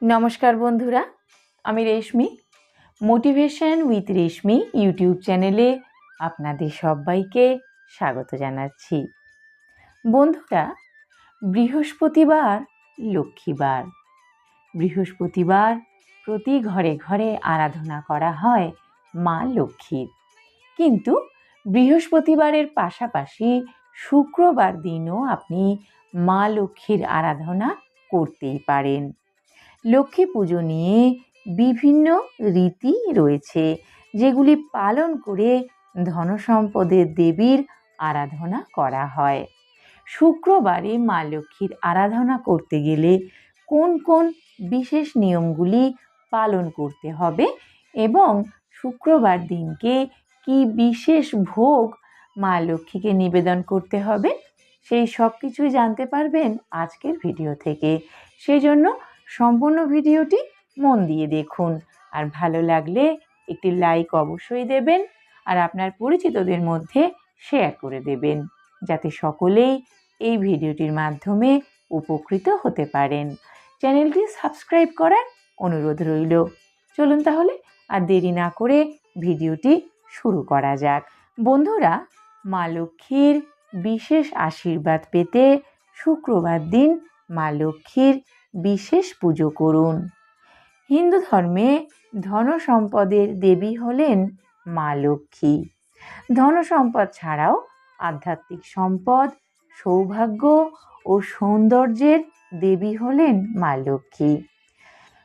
নমস্কার বন্ধুরা, আমি রেশমি। মোটিভেশন উইথ রেশমি ইউটিউব চ্যানেলে আপনাদের সবাইকে স্বাগত জানাচ্ছি। বন্ধুরা, বৃহস্পতিবার লক্ষ্মীবার। বৃহস্পতিবার প্রতি ঘরে ঘরে আরাধনা করা হয় মা লক্ষ্মীর। কিন্তু বৃহস্পতিবারের পাশাপাশি শুক্রবার দিনও আপনি মা লক্ষ্মীর আরাধনা করতেই পারেন। লক্ষ্মী পুজো নিয়ে বিভিন্ন রীতি রয়েছে, যেগুলি পালন করে ধনসম্পদের দেবীর আরাধনা করা হয়। শুক্রবারে মা লক্ষ্মীর আরাধনা করতে গেলে কোন কোন বিশেষ নিয়মগুলি পালন করতে হবে এবং শুক্রবার দিনকে কি বিশেষ ভোগ মা লক্ষ্মীকে নিবেদন করতে হবে, সেই সব কিছুই জানতে পারবেন আজকের ভিডিও থেকে। সেই জন্য সম্পূর্ণ ভিডিওটি মন দিয়ে দেখুন, আর ভালো লাগলে একটি লাইক অবশ্যই দেবেন, আর আপনার পরিচিতদের মধ্যে শেয়ার করে দেবেন, যাতে সকলেই এই ভিডিওটির মাধ্যমে উপকৃত হতে পারেন। চ্যানেলটি সাবস্ক্রাইব করার অনুরোধ রইল। চলুন তাহলে আর দেরি না করে ভিডিওটি শুরু করা যাক। বন্ধুরা, মা লক্ষ্মীর বিশেষ আশীর্বাদ পেতে শুক্রবার দিন মা লক্ষ্মীর বিশেষ পুজো করুন। হিন্দু ধর্মে ধনসম্পদের দেবী হলেন মা লক্ষ্মী। ধনসম্পদ ছাড়াও আধ্যাত্মিক সম্পদ, সৌভাগ্য ও সৌন্দর্যের দেবী হলেন মা লক্ষ্মী।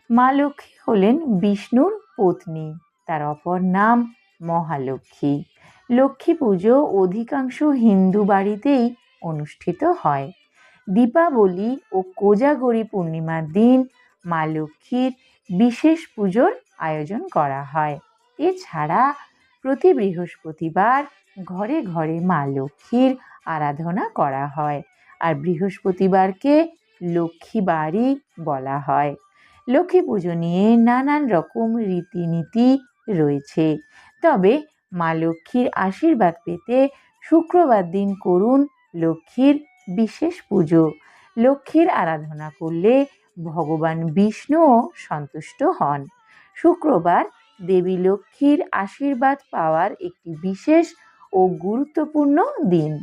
মা লক্ষ্মী হলেন বিষ্ণুর পত্নী, তার অপর নাম মহালক্ষ্মী। লক্ষ্মী পুজো অধিকাংশ হিন্দু বাড়িতেই অনুষ্ঠিত হয়। দীপাবলি ও কোজাগরী পূর্ণিমার দিন মা লক্ষ্মীর বিশেষ পুজোর আয়োজন করা হয়। এছাড়া প্রতি বৃহস্পতিবার ঘরে ঘরে মা লক্ষ্মীর আরাধনা করা হয়, আর বৃহস্পতিবারকে লক্ষ্মীবারই বলা হয়। লক্ষ্মী পুজো নিয়ে নানান রকম রীতিনীতি রয়েছে, তবে মা লক্ষ্মীর আশীর্বাদ পেতে শুক্রবার দিন করুন লক্ষ্মীর বিশেষ পুজো। লক্ষ্মীর আরাধনা করলে ভগবান বিষ্ণুও সন্তুষ্ট হন। শুক্রবার দেবী লক্ষ্মীর আশীর্বাদ পাওয়ার একটি বিশেষ ও গুরুত্বপূর্ণ দিন।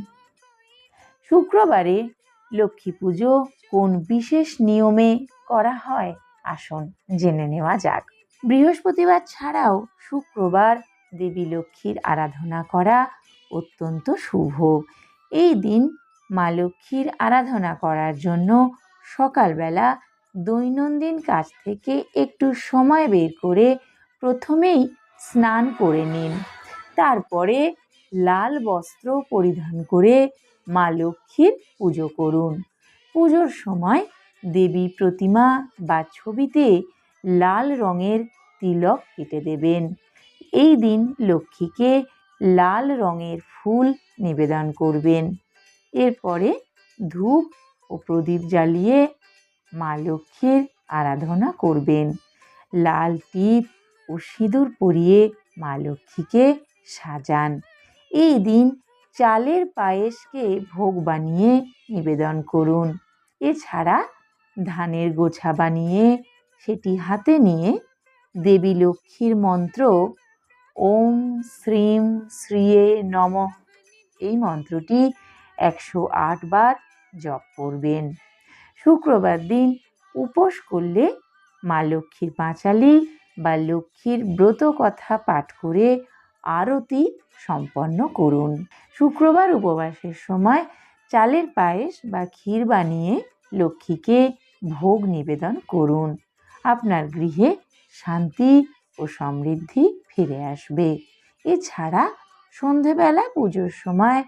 শুক্রবারে লক্ষ্মী পুজো কোন বিশেষ নিয়মে করা হয়, আসুন জেনে নেওয়া যাক। বৃহস্পতিবার ছাড়াও শুক্রবার দেবী লক্ষ্মীর আরাধনা করা অত্যন্ত শুভ। এই দিন মা লক্ষ্মীর আরাধনা করার জন্য সকালবেলা দৈনন্দিন কাজ থেকে একটু সময় বের করে প্রথমেই স্নান করে নিন। তারপরে লাল বস্ত্র পরিধান করে মা লক্ষ্মীর পুজো করুন। পুজোর সময় দেবী প্রতিমা বা ছবিতে লাল রঙের তিলক কেটে দেবেন। এই দিন লক্ষ্মীকে লাল রঙের ফুল নিবেদন করবেন। এরপরে ধূপ ও প্রদীপ জ্বালিয়ে মা লক্ষ্মীর আরাধনা করবেন। লাল টিপ ও সিঁদুর পরিয়ে মা লক্ষ্মীকে সাজান। এই দিন চালের পায়েসকে ভোগ বানিয়ে নিবেদন করুন। এছাড়া ধানের গোছা বানিয়ে সেটি হাতে নিয়ে দেবী লক্ষ্মীর মন্ত্র ওম শ্রীম শ্রীয়ে নমঃ, এই মন্ত্রটি 108 বার জপ করবেন। শুক্রবার দিন উপোস করলে মা লক্ষ্মীর পাঁচালী বা লক্ষ্মীর ব্রত কথা পাঠ করে আরতি সম্পন্ন করুন। শুক্রবার উপবাসের সময় চালের পায়েস বা ক্ষীর বানিয়ে লক্ষ্মীকে ভোগ নিবেদন করুন। আপনার গৃহে শান্তি ও সমৃদ্ধি ফিরে আসবে। এছাড়া সন্ধেবেলা পুজোর সময়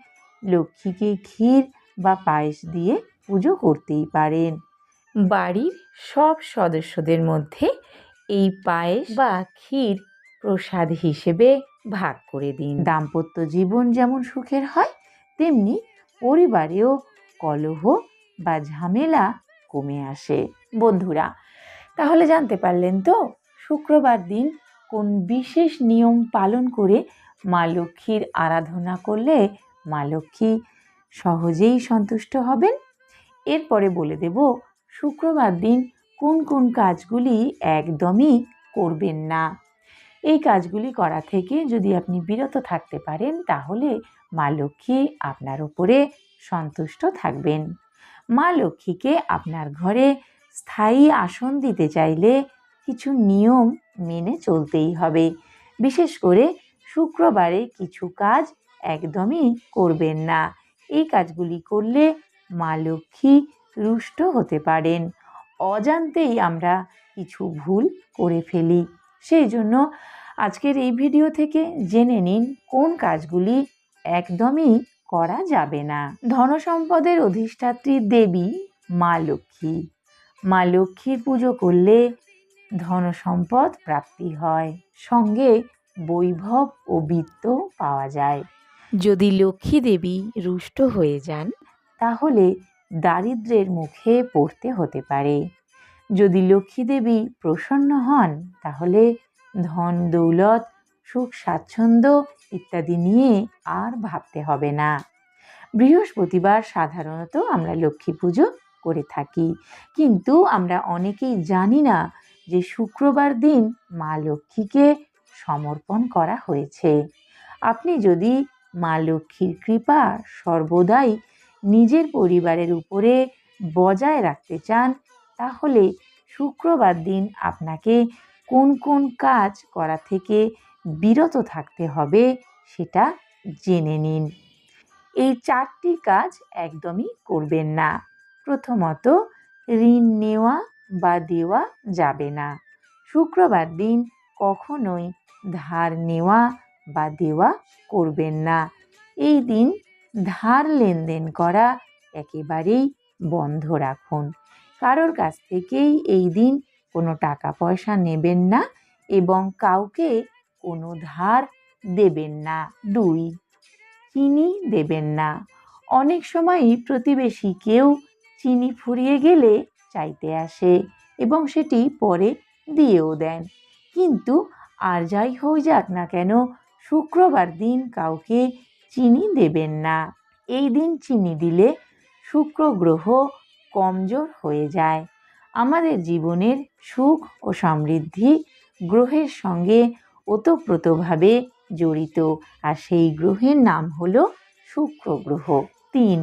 লক্ষ্মীকে ক্ষীর বা পায়েস দিয়ে পুজো করতেই পারেন। বাড়ির সব সদস্যদের মধ্যে এই পায়েস বা ক্ষীর প্রসাদ হিসেবে ভাগ করে দিন। দাম্পত্য জীবন যেমন সুখের হয়, তেমনি পরিবারেও কলহ বা ঝামেলা কমে আসে। বন্ধুরা, তাহলে জানতে পারলেন তো শুক্রবার দিন কোন বিশেষ নিয়ম পালন করে মা লক্ষ্মীর আরাধনা করলে মা লক্ষ্মী সহজেই সন্তুষ্ট হবেন। এরপরে বলে দেব শুক্রবার দিন কোন কোন কাজগুলি একদমই করবেন না। এই কাজগুলি করা থেকে যদি আপনি বিরত থাকতে পারেন তাহলে মা লক্ষ্মী আপনার উপরে সন্তুষ্ট থাকবেন। মা লক্ষ্মীকে আপনার ঘরে স্থায়ী আসন দিতে চাইলে কিছু নিয়ম মেনে চলতেই হবে। বিশেষ করে শুক্রবারে কিছু কাজ একদমই করবেন না। এই কাজগুলি করলে মা লক্ষ্মী রুষ্ট হতে পারেন। অজান্তেই আমরা কিছু ভুল করে ফেলি। সেই জন্য আজকের এই ভিডিও থেকে জেনে নিন কোন কাজগুলি একদমই করা যাবে না। ধনসম্পদের অধিষ্ঠাত্রী দেবী মা লক্ষ্মী। মা লক্ষ্মীর পুজো করলে ধনসম্পদ প্রাপ্তি হয়, সঙ্গে বৈভব ও বিত্ত পাওয়া যায়। যদি লক্ষ্মী দেবী রুষ্ট হয়ে যান তাহলে দারিদ্র্যের মুখে পড়তে হতে পারে। যদি লক্ষ্মী দেবী প্রসন্ন হন তাহলে ধন দৌলত সুখ স্বাচ্ছন্দ্য ইত্যাদি নিয়ে আর ভাবতে হবে না। বৃহস্পতিবার সাধারণত আমরা লক্ষ্মী পুজো করে থাকি, কিন্তু আমরা অনেকেই জানি না যে শুক্রবার দিন মা লক্ষ্মীকে সমর্পণ করা হয়েছে। আপনি যদি মা লক্ষ্মীর কৃপা সর্বদাই নিজের পরিবারের উপরে বজায় রাখতে চান তাহলে শুক্রবার দিন আপনাকে কোন কোন কাজ করা থেকে বিরত থাকতে হবে সেটা জেনে নিন। এই 4টি কাজ একদমই করবেন না। প্রথমত, ঋণ নেওয়া বা দেওয়া যাবে না। শুক্রবার দিন কখনোই ধার নেওয়া বা দেওয়া করবেন না। এই দিন ধার লেনদেন করা একেবারেই বন্ধ রাখুন। কারোর কাছ থেকেই এই দিন কোনো টাকা পয়সা নেবেন না এবং কাউকে কোনো ধার দেবেন না। 2, চিনি দেবেন না। অনেক সময়ই প্রতিবেশী কেউ চিনি ফুরিয়ে গেলে চাইতে আসে এবং সেটি পরে দিয়েও দেন, কিন্তু আর যাই হয়ে যাক না কেন শুক্রবার দিন কাউকে চিনি দেবেন না। এই দিন চিনি দিলে শুক্র গ্রহ কমজোর হয়ে যায়। আমাদের জীবনের সুখ ও সমৃদ্ধি গ্রহের সঙ্গে ওতপ্রোতভাবে জড়িত, আর সেই গ্রহের নাম হলো শুক্র গ্রহ। 3,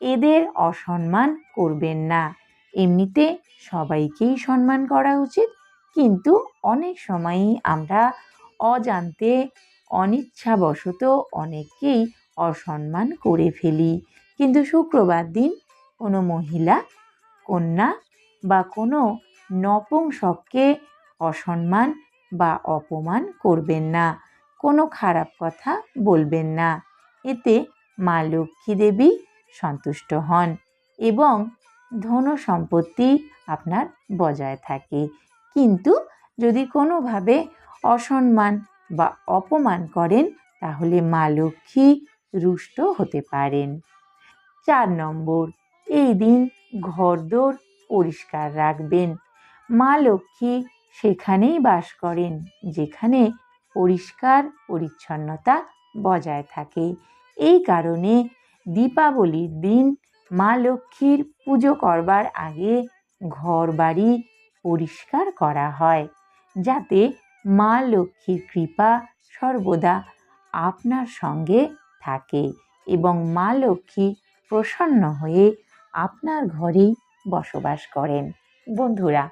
এদের অসম্মান করবেন না। এমনিতে সবাইকেই সম্মান করা উচিত, কিন্তু অনেক সময়ই আমরা অজান্তে অনিচ্ছাবশত অনেককেই অসম্মান করে ফেলি। কিন্তু শুক্রবার দিন কোনো মহিলা, কন্যা বা কোনো নপুংসককে অসম্মান বা অপমান করবেন না, কোনো খারাপ কথা বলবেন না। এতে মা লক্ষ্মী দেবী সন্তুষ্ট হন এবং ধন সম্পত্তি আপনার বজায় থাকে। কিন্তু যদি কোনোভাবে অসম্মান বা অপমান করেন তাহলে মা লক্ষ্মী রুষ্ট হতে পারেন। 4 নম্বর, এই দিন ঘরদোর পরিষ্কার রাখবেন। মা লক্ষ্মী সেখানেই বাস করেন যেখানে পরিষ্কার পরিচ্ছন্নতা বজায় থাকে। এই কারণে দীপাবলির দিন মা লক্ষ্মীর পুজো করবার আগে ঘর বাড়ি পরিষ্কার করা হয়, যাতে মা লক্ষ্মীর কৃপা সর্বদা আপনার সঙ্গে থাকে এবং মা লক্ষ্মী প্রসন্ন হয়ে আপনার ঘরেই বসবাস করেন। বন্ধুরা,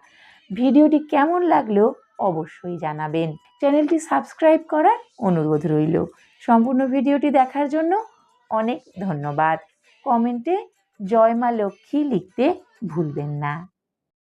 ভিডিওটি কেমন লাগলো অবশ্যই জানাবেন। চ্যানেলটি সাবস্ক্রাইব করার অনুরোধ রইল। সম্পূর্ণ ভিডিওটি দেখার জন্য অনেক ধন্যবাদ। কমেন্টে জয় মা লক্ষ্মী লিখতে ভুলবেন না।